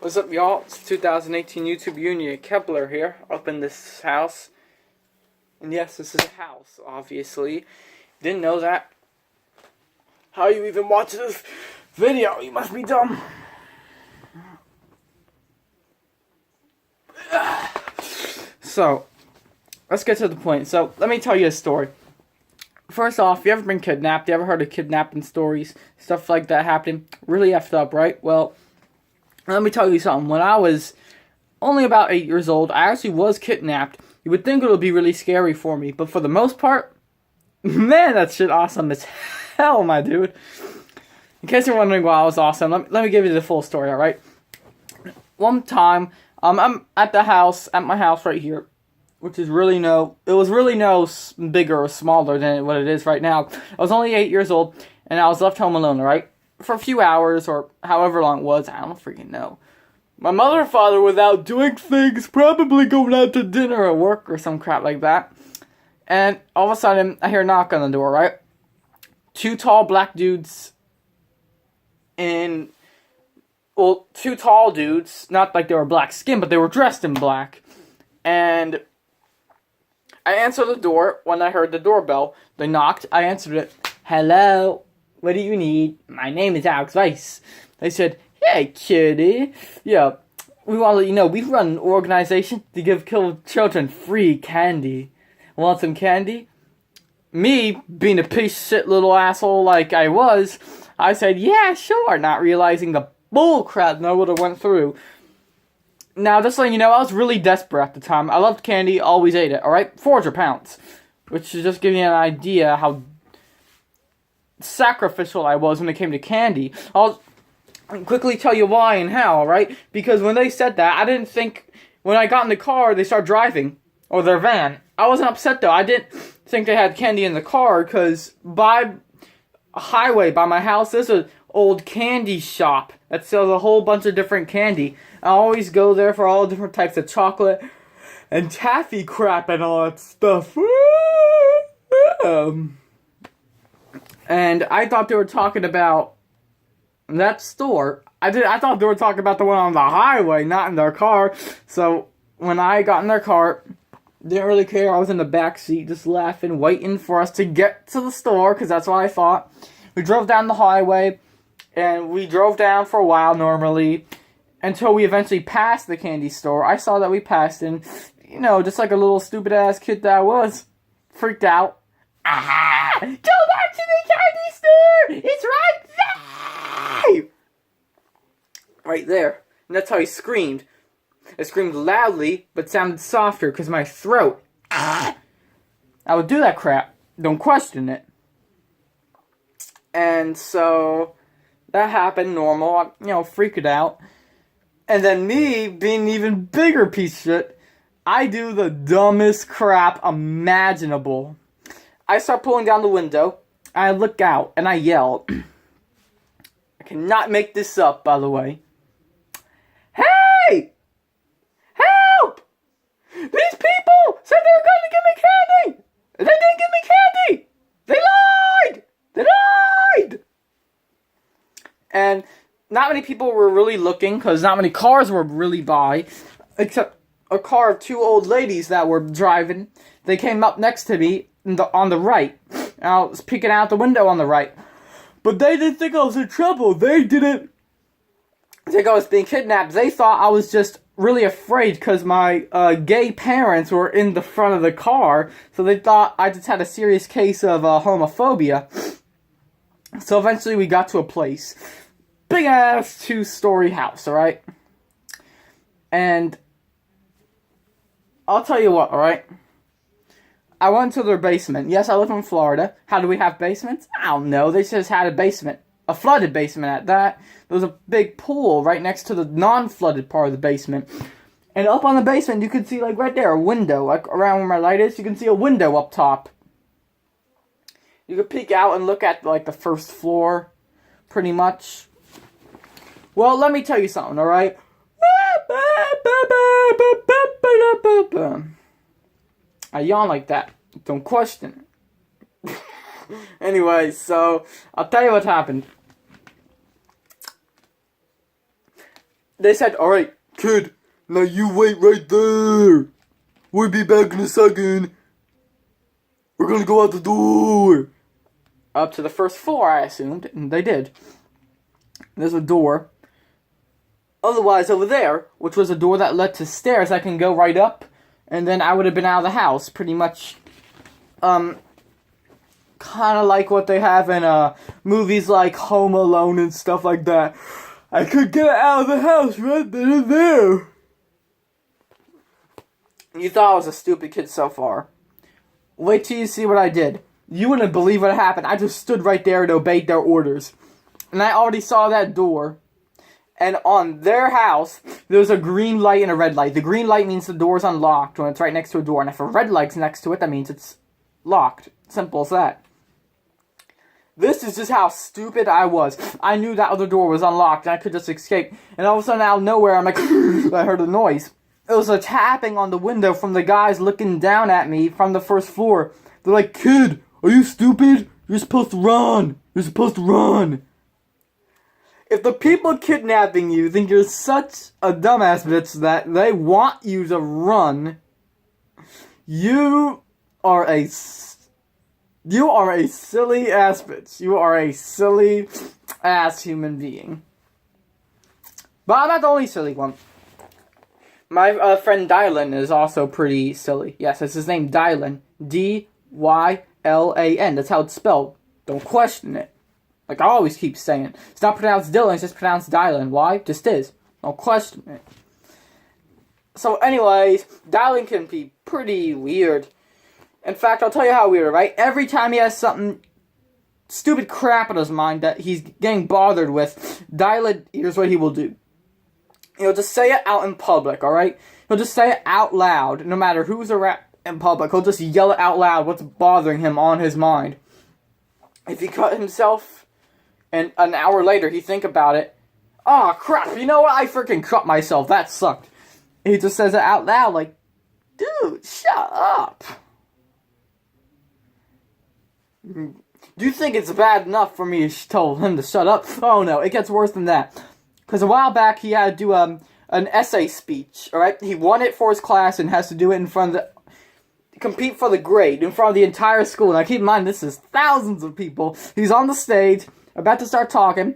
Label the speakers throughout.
Speaker 1: What's up, y'all? It's 2018 YouTube Union. Kepler here, up in this house. And yes, this is a house, obviously. Didn't know that? How you even watch this video? You must be dumb. So, let's get to the point. So, let me tell you a story. First off, you ever been kidnapped? You ever heard of kidnapping stories? Stuff like that happening? Really effed up, right? Well, let me tell you something. When I was only about 8 years old, I actually was kidnapped. You would think it would be really scary for me, but for the most part, man, that shit awesome as hell, my dude. In case you're wondering why I was awesome, let me give you the full story, alright? One time, I'm at my house right here, which is really it was really no bigger or smaller than what it is right now. I was only 8 years old, and I was left home alone, alright? For a few hours, or however long it was, I don't freaking know. My mother and father was out doing things, probably going out to dinner or work or some crap like that. And all of a sudden, I hear a knock on the door, right? Two tall black dudes two tall dudes, not like they were black skin, but they were dressed in black. And I answered the door when I heard the doorbell. They knocked, I answered it. Hello, what do you need? My name is Alex Weiss. They said, hey, kitty. Yeah, we want to let you know, we run an organization to give children free candy. Want some candy? Me, being a piece of shit little asshole like I was, I said, yeah, sure, not realizing the bull crap that would have went through. Now, just letting you know, I was really desperate at the time. I loved candy, always ate it, alright? 400 pounds. Which is just giving you an idea how sacrificial I was when it came to candy. I'll quickly tell you why and how, alright? Because when they said that, I didn't think, when I got in the car, they started driving, or their van. I wasn't upset though. I didn't think they had candy in the car, because by a highway by my house, there's an old candy shop that sells a whole bunch of different candy. I always go there for all different types of chocolate and taffy crap and all that stuff. And I thought they were talking about that store. I thought they were talking about the one on the highway, not in their car. So when I got in their car, didn't really care. I was in the back seat just laughing, waiting for us to get to the store, because that's what I thought. We drove down the highway, and we drove down for a while normally, until we eventually passed the candy store. I saw that we passed, and, just like a little stupid-ass kid that I was, freaked out. Ah! Go back to the candy store! It's right there! Right there. And that's how he screamed. I screamed loudly, but sounded softer because my throat. I would do that crap. Don't question it. And so, that happened normal. Freaked out. And then me, being an even bigger piece of shit, I do the dumbest crap imaginable. I start pulling down the window. I look out, and I yell. I cannot make this up, by the way. Hey! Help! These people said they were going to give me candy! They didn't give me candy! They lied! They lied! And not many people were really looking, because not many cars were really by, except a car of two old ladies that were driving. They came up next to me on the right. And I was peeking out the window on the right. But they didn't think I was in trouble. They didn't think I was being kidnapped. They thought I was just really afraid because my gay parents were in the front of the car. So they thought I just had a serious case of homophobia. So eventually we got to a place. Big ass 2-story house, alright? And I'll tell you what, alright? I went to their basement. Yes, I live in Florida. How do we have basements? I don't know. They just had a basement. A flooded basement at that. There was a big pool right next to the non-flooded part of the basement. And up on the basement, you can see, like, right there, a window. Like, around where my light is, you can see a window up top. You can peek out and look at, like, the first floor, pretty much. Well, let me tell you something, alright? I yawn like that. Don't question it. Anyway, so, I'll tell you what happened. they said, "Alright, kid, now you wait right there. We'll be back in a second. We're gonna go out the door." Up to the first floor, I assumed, and they did. There's a door. Otherwise, over there, which was a door that led to stairs, I can go right up, and then I would have been out of the house, pretty much, kind of like what they have in, movies like Home Alone and stuff like that. I could get out of the house right then and there. You thought I was a stupid kid so far. Wait till you see what I did. You wouldn't believe what happened. I just stood right there and obeyed their orders. And I already saw that door. And on their house, there's a green light and a red light. The green light means the door's unlocked when it's right next to a door. And if a red light's next to it, that means it's locked. Simple as that. This is just how stupid I was. I knew that other door was unlocked and I could just escape. And all of a sudden, out of nowhere, I'm like, I heard a noise. It was a tapping on the window from the guys looking down at me from the first floor. They're like, "Kid, are you stupid? You're supposed to run. You're supposed to run." If the people kidnapping you think you're such a dumbass bitch that they want you to run, you are a silly ass bitch. You are a silly ass human being. But I'm not the only silly one. My friend Dylan is also pretty silly. Yes, it's his name, Dylan. D-Y-L-A-N. That's how it's spelled. Don't question it. Like I always keep saying. It's not pronounced Dylan, it's just pronounced Dylan. Why? Just is. Don't question it. So anyways, Dylan can be pretty weird. In fact, I'll tell you how weird, right? Every time he has something stupid crap in his mind that he's getting bothered with, Dylan, here's what he will do. He'll just say it out in public, alright? He'll just say it out loud, no matter who's around in public. He'll just yell it out loud what's bothering him on his mind. If he cut himself, and an hour later he think about it, "Oh crap, you know what? I freaking cut myself. That sucked." He just says it out loud like, "Dude, shut up." Do you think it's bad enough for me to tell him to shut up? Oh no, it gets worse than that. Because a while back he had to do an essay speech, alright? He won it for his class and has to do it in front of the... compete for the grade in front of the entire school. Now keep in mind, this is thousands of people. He's on the stage, about to start talking,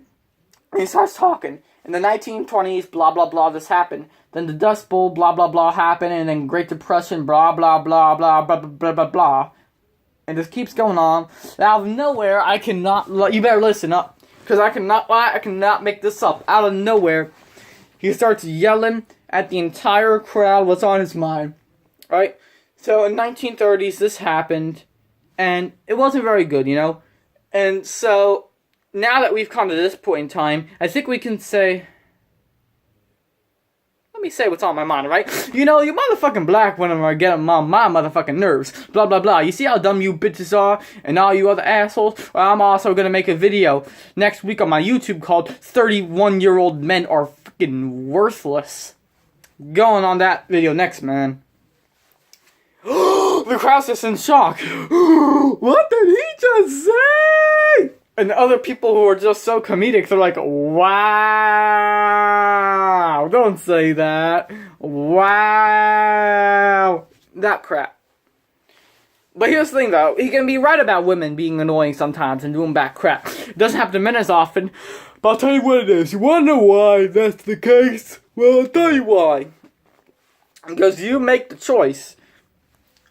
Speaker 1: and he starts talking. In the 1920s, blah, blah, blah, this happened. Then the Dust Bowl, blah, blah, blah, happened, and then Great Depression, blah, blah, blah, blah, blah, blah, blah, blah, blah. And this keeps going on. Out of nowhere, I cannot... You better listen up, because I cannot lie, I cannot make this up. Out of nowhere, he starts yelling at the entire crowd what's on his mind. Right? So in 1930s, this happened, and it wasn't very good, you know? And so... now that we've come to this point in time, I think we can say... Let me say what's on my mind, right? You know, you motherfucking black women are getting on my motherfucking nerves. Blah, blah, blah. You see how dumb you bitches are? And all you other assholes? Well, I'm also gonna make a video next week on my YouTube called 31-year-old men are fucking worthless. Going on that video next, man. The crowd's just in shock. What did he just say? And other people who are just so comedic, they're like, "Wow, don't say that. Wow." That crap. But here's the thing, though. He can be right about women being annoying sometimes and doing bad crap. It doesn't happen to men as often. But I'll tell you what it is. You want to know why that's the case? Well, I'll tell you why. Because you make the choice.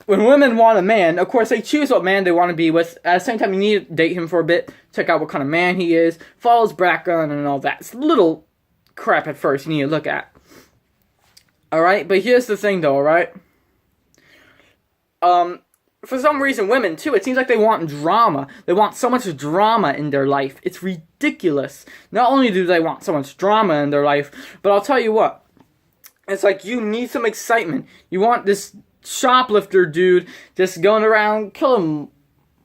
Speaker 1: When women want a man, of course, they choose what man they want to be with. At the same time, you need to date him for a bit. Check out what kind of man he is. Follow his background and all that. It's a little crap at first you need to look at. Alright? But here's the thing, though, alright? For some reason, women, too, it seems like they want drama. They want so much drama in their life. It's ridiculous. Not only do they want so much drama in their life, but I'll tell you what. It's like you need some excitement. You want this shoplifter dude just going around killing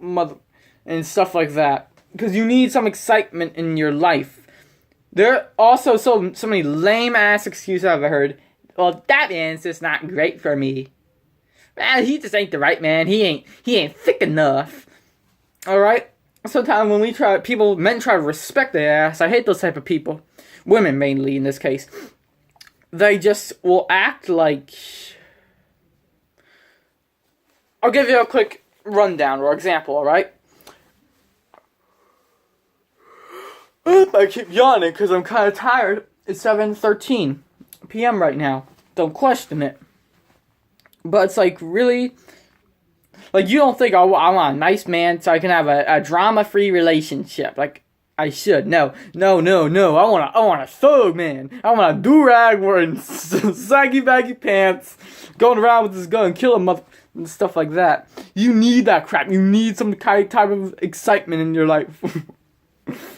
Speaker 1: mother and stuff like that, because you need some excitement in your life. There are also so many lame ass excuses I've heard. Well, that man's just not great for me. Man, he just ain't the right man. He ain't thick enough. Alright? Sometimes when men try to respect their ass, I hate those type of people. Women mainly in this case. they just will act like... I'll give you a quick rundown or example, alright? I keep yawning because I'm kind of tired. It's 7:13 p.m. right now. Don't question it. But it's like, really? Like, you don't think, oh, I want a nice man so I can have a drama-free relationship. Like, I should. No. I want a thug, man. I want a do-rag wearing saggy-baggy pants, going around with his gun, killing mother... and stuff like that. You need that crap. You need some type of excitement in your life.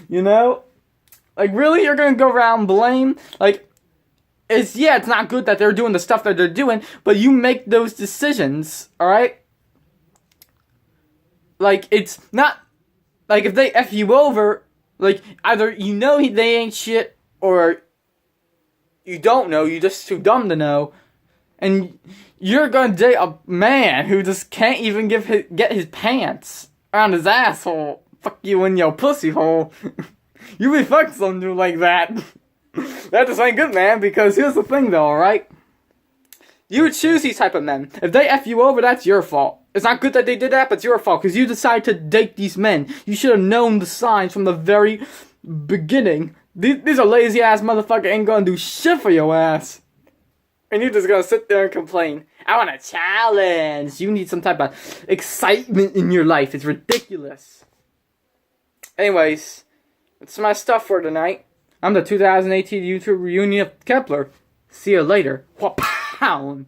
Speaker 1: You know? Like, really? You're gonna go around blame? Like, it's not good that they're doing the stuff that they're doing, but you make those decisions, alright? Like, it's not... Like, if they F you over, like, either you know they ain't shit, or you don't know, you're just too dumb to know, and you're gonna date a man who just can't even get his pants around his asshole. Fuck you in your pussy hole. You be fucking something like that. That just ain't good, man, because here's the thing, though, alright? You would choose these type of men. If they F you over, that's your fault. It's not good that they did that, but it's your fault, because you decided to date these men. You should have known the signs from the very beginning. These are lazy-ass motherfuckers ain't gonna do shit for your ass. And you're just gonna sit there and complain. I want a challenge. You need some type of excitement in your life. It's ridiculous. Anyways, that's my stuff for tonight. I'm the 2018 YouTube reunion of Kepler. See you later. Wha-pound.